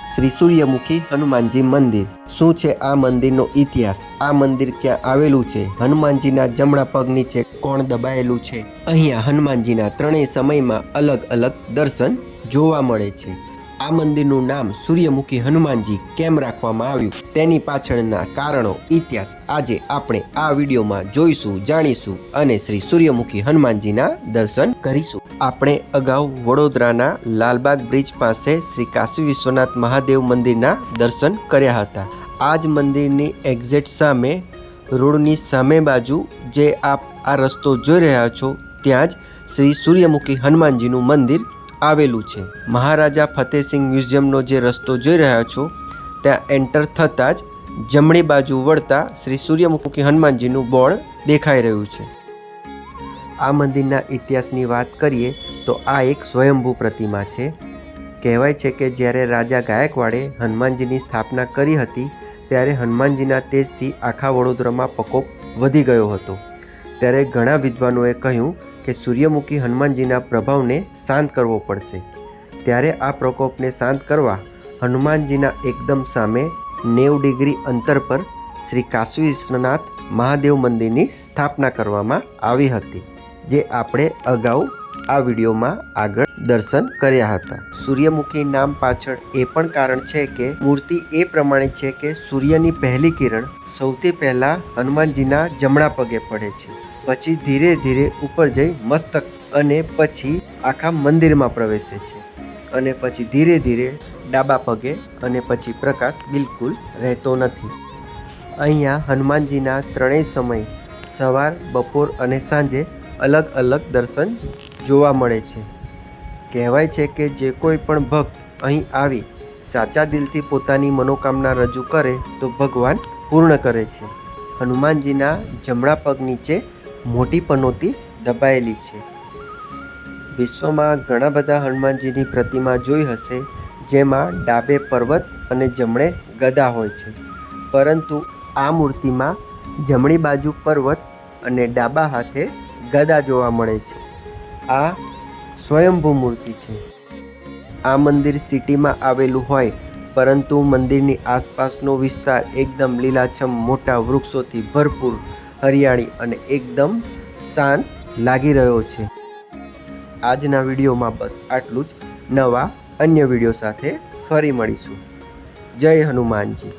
શ્રી સૂર્યમુખી હનુમાનજી મંદિર શું છે આ મંદિરનો ઇતિહાસ? આ મંદિર ક્યાં આવેલું છે? હનુમાનજીના જમણા પગ નીચે કોણ દબાયેલું છે? અહીંયા હનુમાનજીના ત્રણેય સમયમાં અલગ અલગ દર્શન જોવા મળે છે. આ મંદિરનું નામ સૂર્યમુખી હનુમાનજી કેમ રાખવામાં આવ્યું તેની પાછળના કારણો, ઇતિહાસ આજે આપણે આ વિડીયોમાં જોઈશું, જાણીશું અને શ્રી સૂર્યમુખી હનુમાનજીના દર્શન કરીશું. આપણે અગાઉ વડોદરાના લાલબાગ બ્રિજ પાસે શ્રી કાશી વિશ્વનાથ મહાદેવ મંદિરના દર્શન કર્યા હતા. આ જ મંદિરની એક્ઝેક્ટ સામે રોડની સામે બાજુ જે આપ આ રસ્તો જોઈ રહ્યા છો ત્યાં જ શ્રી સૂર્યમુખી હનુમાનજીનું મંદિર આવેલું છે. મહારાજા ફતેહસિંહ મ્યુઝિયમનો જે રસ્તો જોઈ રહ્યા છો ત્યાં એન્ટર થતાં જ જમણી બાજુ વળતા શ્રી સૂર્યમુખી હનુમાનજીનું બોર્ડ દેખાઈ રહ્યું છે. આ મંદિરના ઇતિહાસની વાત કરીએ તો આ એક સ્વયંભૂ પ્રતિમા છે. કહેવાય છે કે જ્યારે રાજા ગાયકવાડે હનુમાનજીની સ્થાપના કરી હતી ત્યારે હનુમાનજીના તેજથી આખા વડોદરામાં પ્રકોપ વધી ગયો હતો. ત્યારે ઘણા વિદ્વાનોએ કહ્યું કે સૂર્યમુખી હનુમાનજીના પ્રભાવને શાંત કરવો પડશે. ત્યારે આ પ્રકોપને શાંત કરવા હનુમાનજીના એકદમ સામે 90 ડિગ્રી અંતર પર શ્રી કાશી વિશ્વનાથ મહાદેવ મંદિરની સ્થાપના કરવામાં આવી હતી, જે આપણે અગાઉ આ વિડીયોમાં આગળ દર્શન કર્યા હતા. સૂર્યમુખી નામ પાછળ એ પણ કારણ છે કે મૂર્તિ એ પ્રમાણે છે કે સૂર્યની પહેલી કિરણ સૌથી પહેલા હનુમાનજીના જમણા પગે પડે છે, પછી ધીરે ધીરે ઉપર જઈ મસ્તક અને પછી આખા મંદિરમાં પ્રવેશે છે અને પછી ધીરે ધીરે ડાબા પગે અને પછી પ્રકાશ બિલકુલ રહેતો નથી. અહીંયા હનુમાનજીના ત્રણેય સમય સવાર, બપોર અને સાંજે અલગ અલગ દર્શન જોવા મળે છે. કહેવાય છે કે જે કોઈ પણ ભક્ત અહીં આવી સાચા દિલથી પોતાની મનોકામના રજૂ કરે તો ભગવાન પૂર્ણ કરે છે. હનુમાનજીના જમણા પગ નીચે મોટી પનોતી દબાયેલી છે. વિશ્વમાં ઘણા બધા હનુમાનજીની પ્રતિમા જોઈ હશે, જેમાં ડાબે પર્વત અને જમણે ગદા હોય છે, પરંતુ આ મૂર્તિમાં જમણી બાજુ પર્વત અને ડાબા હાથે ગદા જોવા મળે છે. આ સ્વયંભૂ મૂર્તિ છે. આ મંદિર સિટીમાં આવેલું હોય પરંતુ મંદિરની આસપાસનો વિસ્તાર એકદમ લીલાછમ મોટા વૃક્ષોથી ભરપૂર, હરિયાળી અને એકદમ શાંત લાગી રહ્યો છે. આજના વિડીયોમાં બસ આટલું જ. નવા અન્ય વિડીયો સાથે ફરી મળીશું. જય હનુમાનજી.